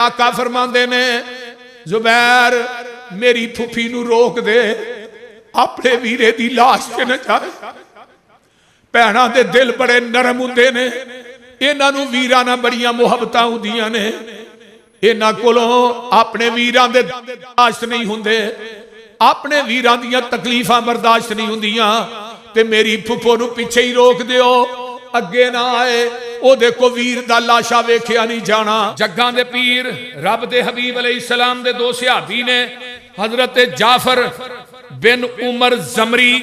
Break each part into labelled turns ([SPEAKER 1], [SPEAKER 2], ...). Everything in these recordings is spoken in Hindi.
[SPEAKER 1] आका फरमाते ने जुबैर मेरी फुफी नू रोक दे, अपने वीरे दी लाश ते न जाए। भैणां दे दिल बड़े नरम हुंदे ने, इन्हां नू वीरां नाल बड़ियां मुहब्बतां हुंदियां ने, इन्हां कोलों अपने वीरां दे बर्दाश्त नहीं हुंदे, अपने वीरां दियां तकलीफां बर्दाश्त नहीं हुंदियां। ते मेरी फुफो नू पिछे ही रोक दिओ, अगे ना आए, ओदे को वीर दा लाशा वेखिया नहीं जाना। जग्गां दे पीर रब दे हबीब अलैहिस्सलाम दे दो सहाबी ने, हजरत जाफर बिन उमर जमरी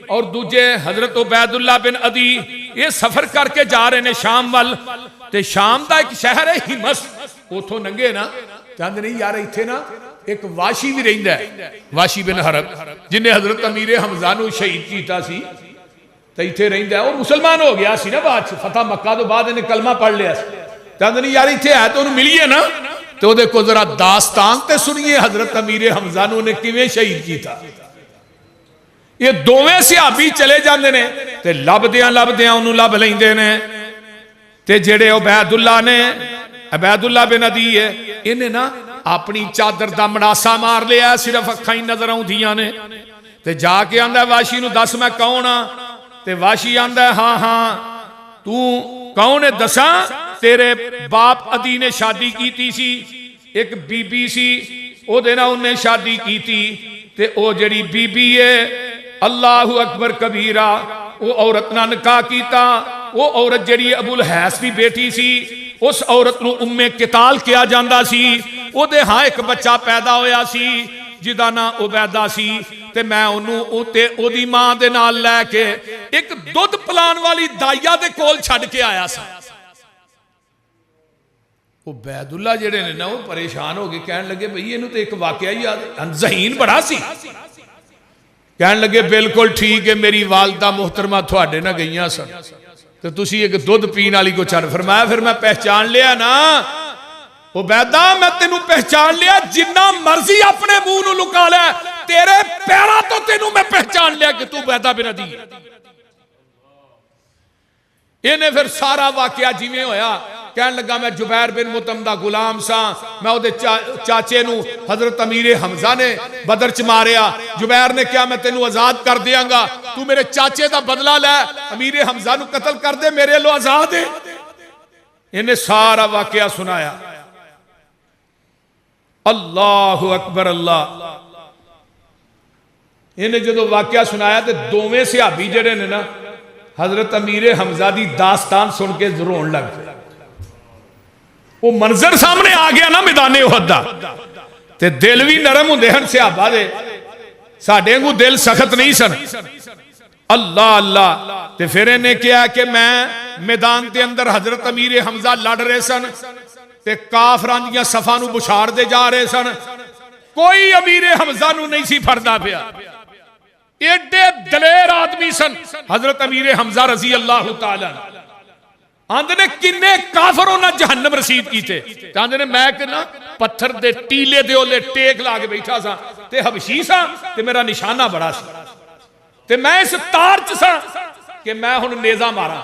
[SPEAKER 1] और दूजे हजरत उबैदुल्ला बिन अदी, ये सफर करके जा रहे ने शाम वल। ते शाम दा एक शहर है हिमस, उथों लंघे ना, कहंदे नहीं यार इत्थे ना एक वाशी भी रहिंदा है, वाशी बिन हरब, जिन्हें हजरत अमीर हमजा नू शहीद कीता सी, ते इत्थे रहिंदा है। वो मुसलमान हो गया सी ना बाद च, फतह मक्का तो बाद इन्हें कलमा पढ़ लिया। कहंदे नहीं यार इत्थे है तो उन्हें मिलीए ना, तो उहदे कोल जरा दास्तान ते सुनिए हजरत अमीर हमजा नू ने किवें शहीद कीता। ये दोवें सहाबी चले जाते ने, ते लभदियां लभदियां उन्होंने लभ लेंदे ने। ते जेड़े उबैदुल्ला ने, उबैदुल्ला बिन अदी है, इन्हें ना अपनी चादर दा मड़ासा मार लिया, सिर्फ अखां ही नजर आउंदियां ने। ते जाके आंदा वाशी नू दस मैं कौन हाँ? ते वाशी आंदा हाँ हाँ तू कौन है दसा? तेरे बाप अदी ने शादी की सी, एक बीबी सी, ओदे नाल उन्हें शादी की थी। ते ओ जड़ी बीबी है अल्लाहु अकबर कबीरा, वो औरत ना निकाह कीता। वो औरत जड़ी अबुल हैस दी बेटी सी, उस औरत नू उम्मे किताल किया जांदा सी। ओदे हाँ एक बच्चा पैदा होया सी जिदा ना उबैदा सी। ते मैं ओनू ते ओदी मां दे नाल लैके एक दुध पिलाण वाली दाइया दे कोल छड्ड के आया सा। उबैदुल्ला जेड़े ने ना वो परेशान हो गए, कहन लगे भई इहनू तो एक वाकया ही याद, ज़हीन बड़ा सी। कहन लगे बिल्कुल ठीक है, मेरी वालदा मुहतरमा तुहाडे नाल गईयां सन, ते तुसी एक दुध पीण वाली को छड्ड। फरमाया फिर मैं पहचान लिया ना उबैदा, मैं तेनू पहचान लिया, जिन्ना मर्जी अपने मुंह नू लुका लै, तेरे पैरां तो तेनू मैं पहचान लिया कि तू उबैदा बिन अदी। इन्हें फिर सारा वाकया जिवें होया कहन लगा मैं जुबैर बिन मुतम दा गुलाम सा, मैं उहदे चाचे नू हजरत अमीर हमजा ने बदर च मारिया। जुबैर ने कहा मैं तेनू आजाद कर दियांगा, तू मेरे चाचे दा बदला लै, अमीर हमजा नू कतल कर दे, मेरे लो आजाद है। इन्हें सारा वाकया सुनाया। अल्लाहु अकबर अल्लाह। इन्हें जो वाकया सुनाया तो दोवें सहाबी जेडे ने ना हजरत अमीर हमजा दी दास्तान सुन के रोन लग गए। वो मंजर सामने आ गया ना मैदाने उहद दा, ते दिल भी नरम हुंदे हन सहाबा दे, साडे वांगू दिल सख्त नहीं सन। अल्लाह अल्लाह। ते फिर इन्हें कहा कि मैं मैदान के अंदर हजरत अमीर हमजा लड़ रहे सन, ते काफरां दियां सफां नू बुछाड़ दे जा रहे सन, कोई अमीर हमजा नू नहीं सी फड़दा पिया। एडे दलेर आदमी सन हजरत अमीर हमजा रजी अल्लाह तआला। आंदे ने किन्ने काफर उन्हां जहन्नम रसीद कीते। आंदे ने मैं कि ना पत्थर दे टीले दे ओले टेक ला के बैठा सा, ते हबशी सा, ते मेरा निशाना बड़ा सा, ते मैं इस तार च सा कि मैं हुण नेजा मारा।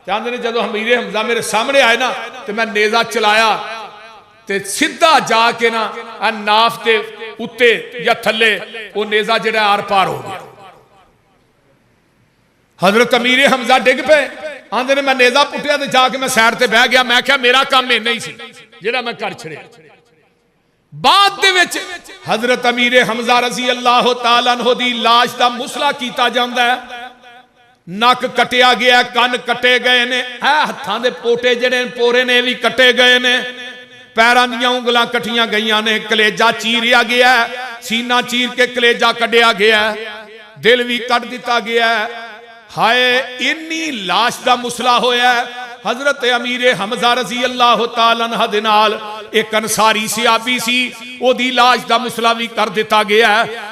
[SPEAKER 1] आंदे ने जदों अमीर हमजा मेरे सामने आए ना, ते मैं नेजा चलाया, ते सीधा जाके ना नाफ के उत्ते या थले वो नेजा जिहड़ा आर पार हो गया। हजरत अमीर हमजा डिग पे। आंदे ने मैं नेजा पुटिया ते जाके मैं सैर ते बह गया। मैं क्या मेरा काम इन्ना ही सी जिहड़ा मैं कर छड़िया। बाद दे विच हजरत अमीर हमजा रजी अल्लाह तआला अन्हु दी लाश दा मुसला कीता जांदा है। नक कटिया गया, कन कटे गए ने, हत्थां दे पोटे जिहड़े पोरे ने भी कटे गए ने, पैरां दियां उंगलां कटियां गईयां ने, कलेजा चीरिया गया, सीना चीर के कलेजा कढ़िया गया, दिल भी कट दिता गया। हाय इन्नी लाश दा मुसला होया। हजरत अमीर हमजा रजी अल्लाह तआला अन्हु दे नाल एक अंसारी सहाबी सी, ओदी लाश दा मुसला भी कर दिता गया।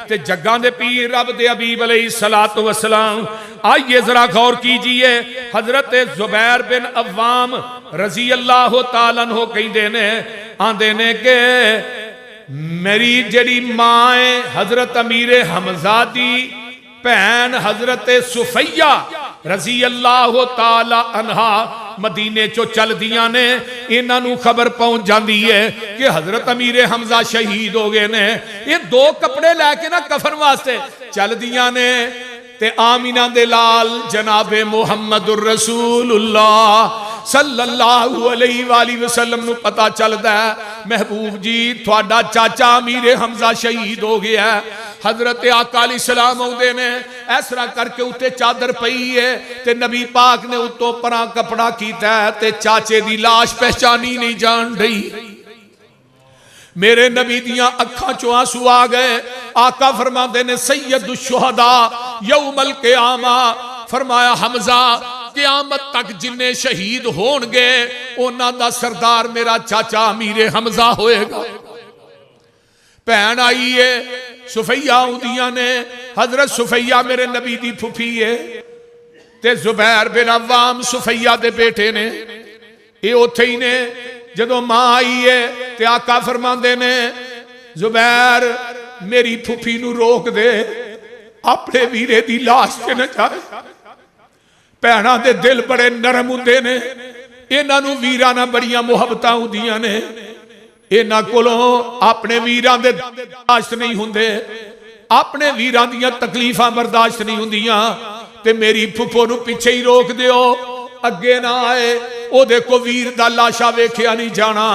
[SPEAKER 1] ते जग्गां दे पीर रब दे हबीब अलैहिस्सलातु वस्सलाम, आइए जरा गौर कीजिए, हजरत जुबैर बिन अव्वाम रजी अल्लाह तआला अन्हु कहंदे ने, आंदे ने के मेरी जड़ी मां है हजरत अमीर हमजा दी भैन हजरत सुफैया रजी अल्लाह ताला अन्हा मदीने चो चल दिया ने, इन्हों खबर पहुंच जाती है कि हजरत अमीर हमजा शहीद हो गए ने। ये दो कपड़े लैके ना कफन वास्ते चल दिया ने, ते आमीना दे लाल जनाबे मुहम्मदुर रसूलुल्लाह सल्लल्लाहु अलैहि वसल्लम नूं पता चलदा है, महबूब जी थोड़ा चाचा अमीर हमजा शहीद हो गया। हजरत आका अलैहिस्सलाम आउंदे ने, इस तरह करके उत्ते चादर पई है ते नबी पाक ने उत्तों परा कपड़ा कीता है ते चाचे दी लाश पहचानी नहीं जान रही। मेरे नबी दियां अखां चों आंसू आ गए। आका फरमाते ने सैयदुश शुहदा यौमल क़यामा, फरमाया हमजा क़यामत तक जिन्ने शहीद होणगे उन्हां दा सरदार मेरा चाचा अमीर हमजा होएगा। भैन आई है सुफैया आउंदियां ने, हजरत सुफैया मेरे नबी दी फुफी है ते जुबैर बिन अव्वाम सुफैया दे बेटे ने, ये उत्थे ही ने। जदों मां आई है ते आका फरमांदे ने जुबैर मेरी फुफी नूं रोक दे, अपने वीरे दी लाश ते न जाए। भैणां दे दिल बड़े नरम हुंदे ने, इन्हां नूं वीरां नाल बड़ियां मुहब्बतां हुंदियां ने, इन्हां कोलों अपने वीरां दे बर्दाश्त नहीं हुंदे, अपने वीरां दियां तकलीफां बर्दाश्त नहीं हुंदियां। ते मेरी फुफो नूं पिछे ही रोक दिओ, अगे ना आए, ओदे को वीर दा लाशा वेखिया नहीं जाना।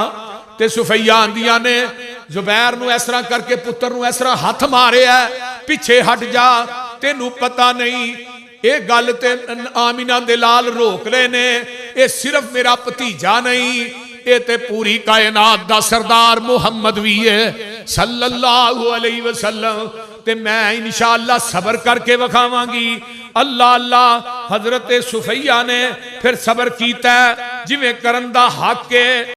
[SPEAKER 1] ते सुफैया आंदियां ने जुबैर नूं इस तरह करके पुत्र नूं इस तरह हथ मारिया, पिछे हट जा, तेनू पता नहीं ये गल ते आमीना दे लाल रोक ले ने, ये सिर्फ मेरा भतीजा नहीं, ये ते पूरी कायनात दा सरदार मुहम्मद भी है सल्लल्लाहु अलैहि वसल्लम। ते मैं इंशाअल्लाह सबर करके वखावांगी। अल्लाह अल्लाह हजरत सुफैया ने फिर सबर कीता जिवें करन दा हक है।